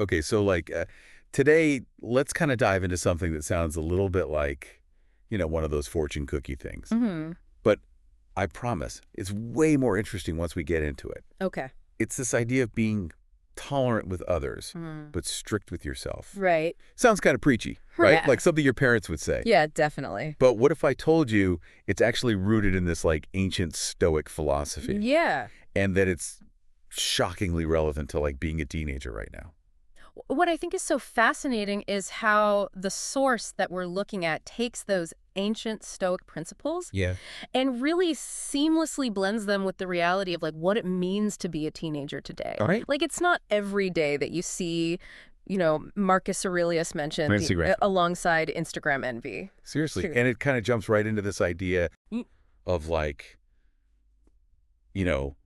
Okay, so today, let's kind of dive into something that sounds a little bit like, one of those fortune cookie things. Hmm. But I promise, it's way more interesting once we get into it. Okay. It's this idea of being tolerant with others, Mm. but strict with yourself. Right. Sounds kind of preachy, right? Yeah. Like something your parents would say. Yeah, definitely. But what if I told you it's actually rooted in this ancient Stoic philosophy Yeah. and that it's shockingly relevant to being a teenager right now? What I think is so fascinating is how the source that we're looking at takes those ancient Stoic principles Yeah. and really seamlessly blends them with the reality of what it means to be a teenager today. All right. It's not every day that you see, Marcus Aurelius mentioned Instagram. alongside Instagram envy. Seriously. True. And it kind of jumps right into this idea Mm. of you know,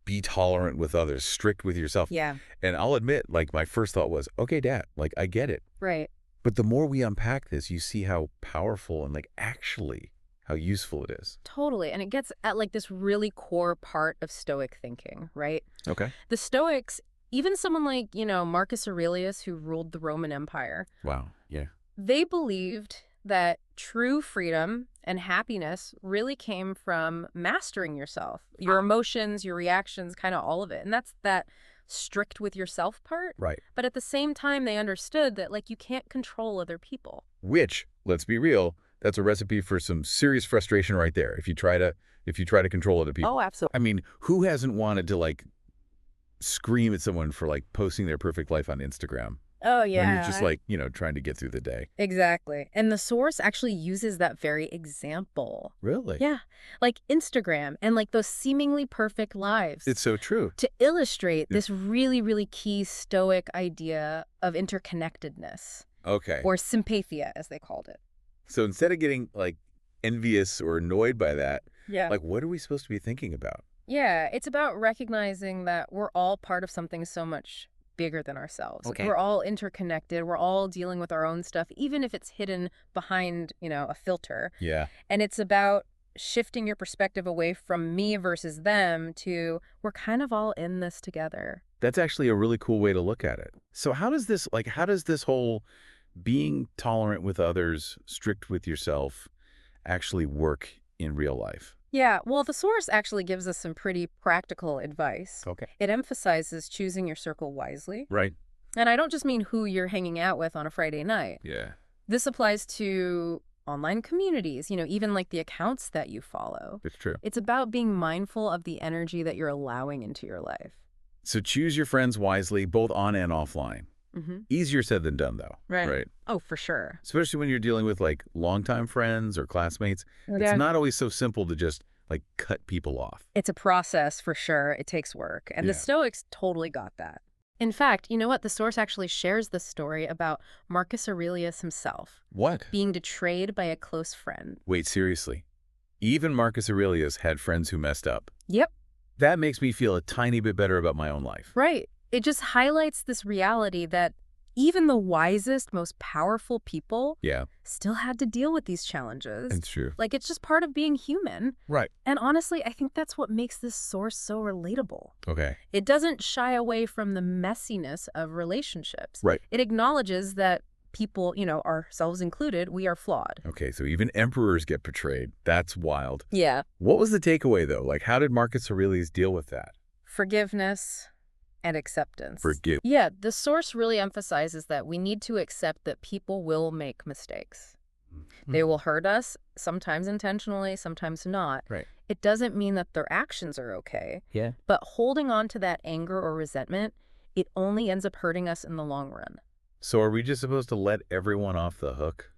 be tolerant with others, strict with yourself. Yeah. And I'll admit, my first thought was, okay, Dad, I get it. Right. But the more we unpack this, you see how powerful and actually how useful it is. Totally. And it gets at this really core part of Stoic thinking, right? Okay. The Stoics, even someone like, Marcus Aurelius, who ruled the Roman Empire, Wow. Yeah. they believed that true freedom and happiness really came from mastering yourself, your emotions, your reactions, kind of all of it. And that's that strict with yourself part. Right. But at the same time, they understood that you can't control other people. Which, let's be real, that's a recipe for some serious frustration right there. If you try to control other people. Oh, absolutely. I mean, who hasn't wanted to scream at someone for posting their perfect life on Instagram? Oh, When yeah. you're just trying to get through the day. Exactly. And the source actually uses that very example. Really? Yeah. Like Instagram and those seemingly perfect lives. It's so true. To illustrate this really, really key Stoic idea of interconnectedness, Okay. or sympathia, as they called it. So instead of getting envious or annoyed by that, Yeah. what are we supposed to be thinking about? Yeah, it's about recognizing that we're all part of something so much bigger than ourselves. Okay. We're all interconnected. We're all dealing with our own stuff, even if it's hidden behind, a filter. Yeah. And it's about shifting your perspective away from me versus them to we're kind of all in this together. That's actually a really cool way to look at it. So how does this whole being tolerant with others, strict with yourself actually work in real life? Yeah, well, the source actually gives us some pretty practical advice. Okay. It emphasizes choosing your circle wisely. Right. And I don't just mean who you're hanging out with on a Friday night. Yeah. This applies to online communities, even the accounts that you follow. It's true. It's about being mindful of the energy that you're allowing into your life. So choose your friends wisely, both on and offline. Mm-hmm. Easier said than done, though. Right. Oh, for sure. Especially when you're dealing with longtime friends or classmates. Yeah. It's not always so simple to just cut people off. It's a process for sure. It takes work. And the Yeah. Stoics totally got that. In fact, you know what? The source actually shares the story about Marcus Aurelius himself What? being betrayed by a close friend. Wait, seriously? Even Marcus Aurelius had friends who messed up. Yep. That makes me feel a tiny bit better about my own life. Right. It just highlights this reality that even the wisest, most powerful people Yeah, still had to deal with these challenges. it's true. It's just part of being human. Right. And honestly, I think that's what makes this source so relatable. Okay. It doesn't shy away from the messiness of relationships. Right. It acknowledges that people, ourselves included, we are flawed. Okay, so even emperors get betrayed. That's wild. Yeah. What was the takeaway, though? How did Marcus Aurelius deal with that? Forgiveness and acceptance. Forgive. Yeah, the source really emphasizes that we need to accept that people will make mistakes. They will hurt us, sometimes intentionally, sometimes not. Right. It doesn't mean that their actions are okay. Yeah. But holding on to that anger or resentment, it only ends up hurting us in the long run. So are we just supposed to let everyone off the hook?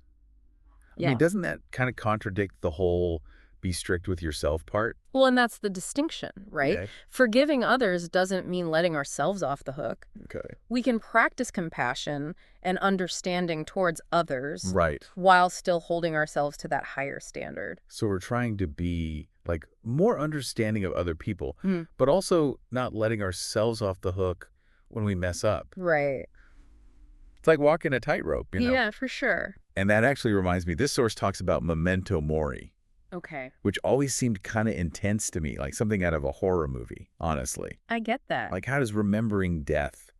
I Yeah. mean, doesn't that kind of contradict the whole be strict with yourself part? Well, and that's the distinction, right? Okay. Forgiving others doesn't mean letting ourselves off the hook. Okay. We can practice compassion and understanding towards others Right. while still holding ourselves to that higher standard. So we're trying to be more understanding of other people, Mm. but also not letting ourselves off the hook when we mess up. Right. It's like walking a tightrope, Yeah, for sure. And that actually reminds me, this source talks about memento mori, Okay. which always seemed kind of intense to me, like something out of a horror movie, honestly. I get that. How does remembering death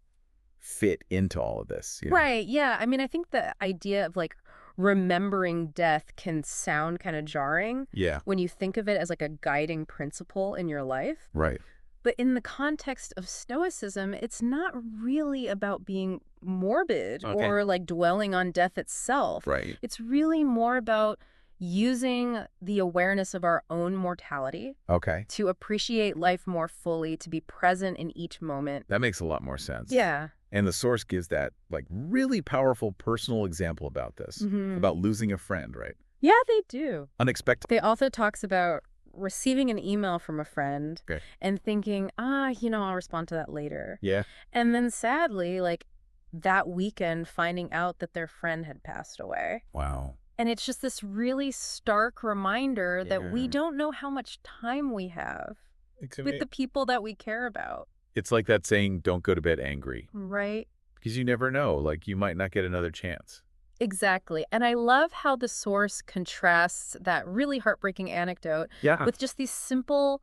fit into all of this, Right, yeah. I mean, I think the idea of, like, remembering death can sound kind of jarring Yeah, when you think of it as, like, a guiding principle in your life. right. But in the context of Stoicism, it's not really about being morbid Okay. or, like, dwelling on death itself. Right. It's really more about using the awareness of our own mortality Okay. to appreciate life more fully, to be present in each moment. That makes a lot more sense. Yeah. And the source gives that like really powerful personal example about this, Hmm. about losing a friend, right? Yeah, they do. Unexpected. The author talks about receiving an email from a friend Okay. and thinking, I'll respond to that later. Yeah. And then sadly, like that weekend, finding out that their friend had passed away. Wow. And it's just this really stark reminder that we Yeah. don't know how much time we have It's, with the people that we care about. it's like that saying, don't go to bed angry, Right? because you never know. Like you might not get another chance. Exactly. And I love how the source contrasts that really heartbreaking anecdote Yeah. with just these simple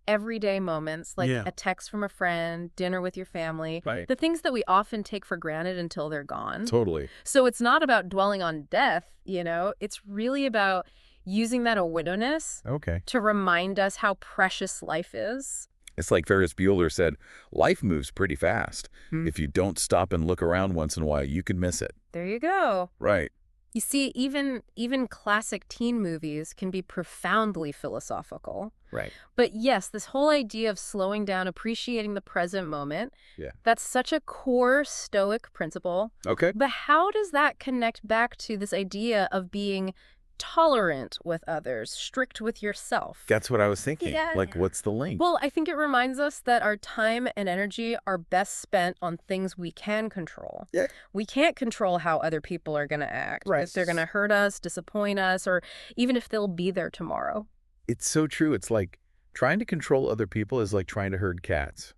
everyday moments like Yeah. a text from a friend, dinner with your family, Right. the things that we often take for granted until they're gone. Totally. So it's not about dwelling on death, it's really about using that awareness Okay. to remind us how precious life is. It's like Ferris Bueller said, life moves pretty fast. Hmm. If you don't stop and look around once in a while, you can miss it. There you go. Right. You see, even classic teen movies can be profoundly philosophical. Right. But yes, this whole idea of slowing down, appreciating the present moment, Yeah. that's such a core Stoic principle. Okay. But how does that connect back to this idea of being tolerant with others, strict with yourself? That's what I was thinking. Yeah. Like, what's the link? Well, I think it reminds us that our time and energy are best spent on things we can control. Yeah. We can't control how other people are going to act. Right. If they're going to hurt us, disappoint us, or even if they'll be there tomorrow. It's so true. It's like trying to control other people is like trying to herd cats.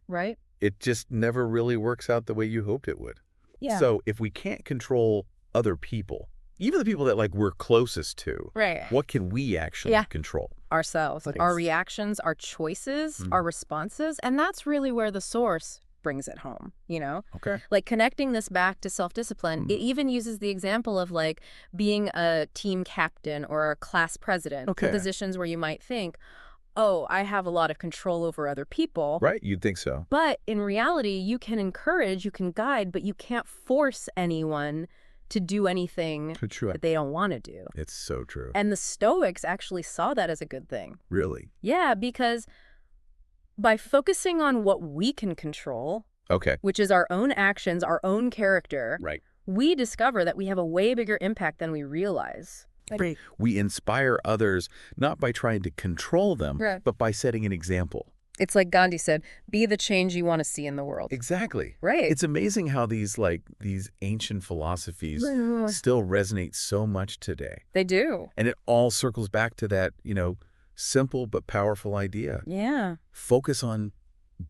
Right? It just never really works out the way you hoped it would. Yeah. So if we can't control other people, even the people that like we're closest to, Right. what can we actually Yeah. control? Ourselves, Thanks. our reactions, our choices, Mhm. our responses. And that's really where the source brings it home, Okay. Like connecting this back to self-discipline. Mm. It even uses the example of like being a team captain or a class president. Okay. Positions where you might think, oh, I have a lot of control over other people. Right. You'd think so. But in reality, you can encourage, you can guide, but you can't force anyone to do anything So true. that they don't want to do. It's so true. And the Stoics actually saw that as a good thing. Really? Yeah, because by focusing on what we can control, Okay. which is our own actions, our own character, Right. we discover that we have a way bigger impact than we realize. We inspire others not by trying to control them, Right. but by setting an example. It's like Gandhi said, be the change you want to see in the world. Exactly. Right. It's amazing how these ancient philosophies still resonate so much today. They do. And it all circles back to that, simple but powerful idea. Yeah. Focus on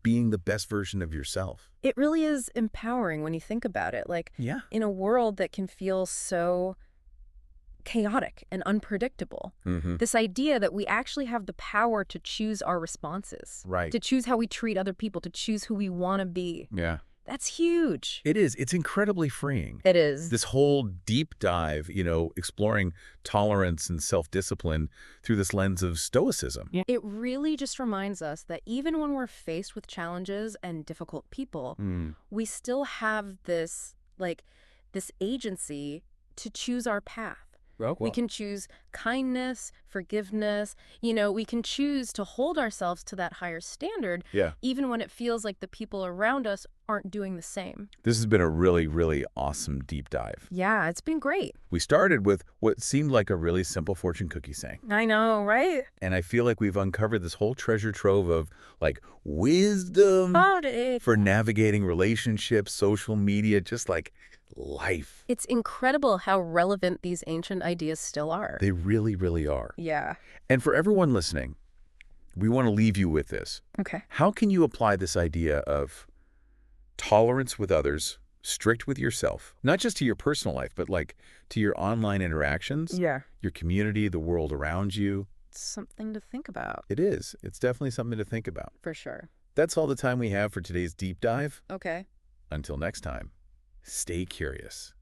being the best version of yourself. It really is empowering when you think about it. Like, Yeah. in a world that can feel so chaotic and unpredictable, Mm-hmm. this idea that we actually have the power to choose our responses, Right. to choose how we treat other people, to choose who we want to be. Yeah. That's huge. It is. It's incredibly freeing. It is. This whole deep dive, exploring tolerance and self-discipline through this lens of Stoicism. Yeah. It really just reminds us that even when we're faced with challenges and difficult people, Mm. we still have this agency to choose our path. We can choose kindness, forgiveness. We can choose to hold ourselves to that higher standard, Yeah. even when it feels like the people around us aren't doing the same. This has been a really, really awesome deep dive. Yeah, it's been great. We started with what seemed like a really simple fortune cookie saying. I know, right? And I feel like we've uncovered this whole treasure trove of wisdom for navigating relationships, social media, just like life. It's incredible how relevant these ancient ideas still are. They really, really are. Yeah. And for everyone listening, we want to leave you with this. Okay. How can you apply this idea of tolerance with others, strict with yourself, not just to your personal life, but to your online interactions, Yeah. your community, the world around you? It's something to think about, It is. It's definitely something to think about. for sure. That's all the time we have for today's deep dive. Okay. Until next time, stay curious.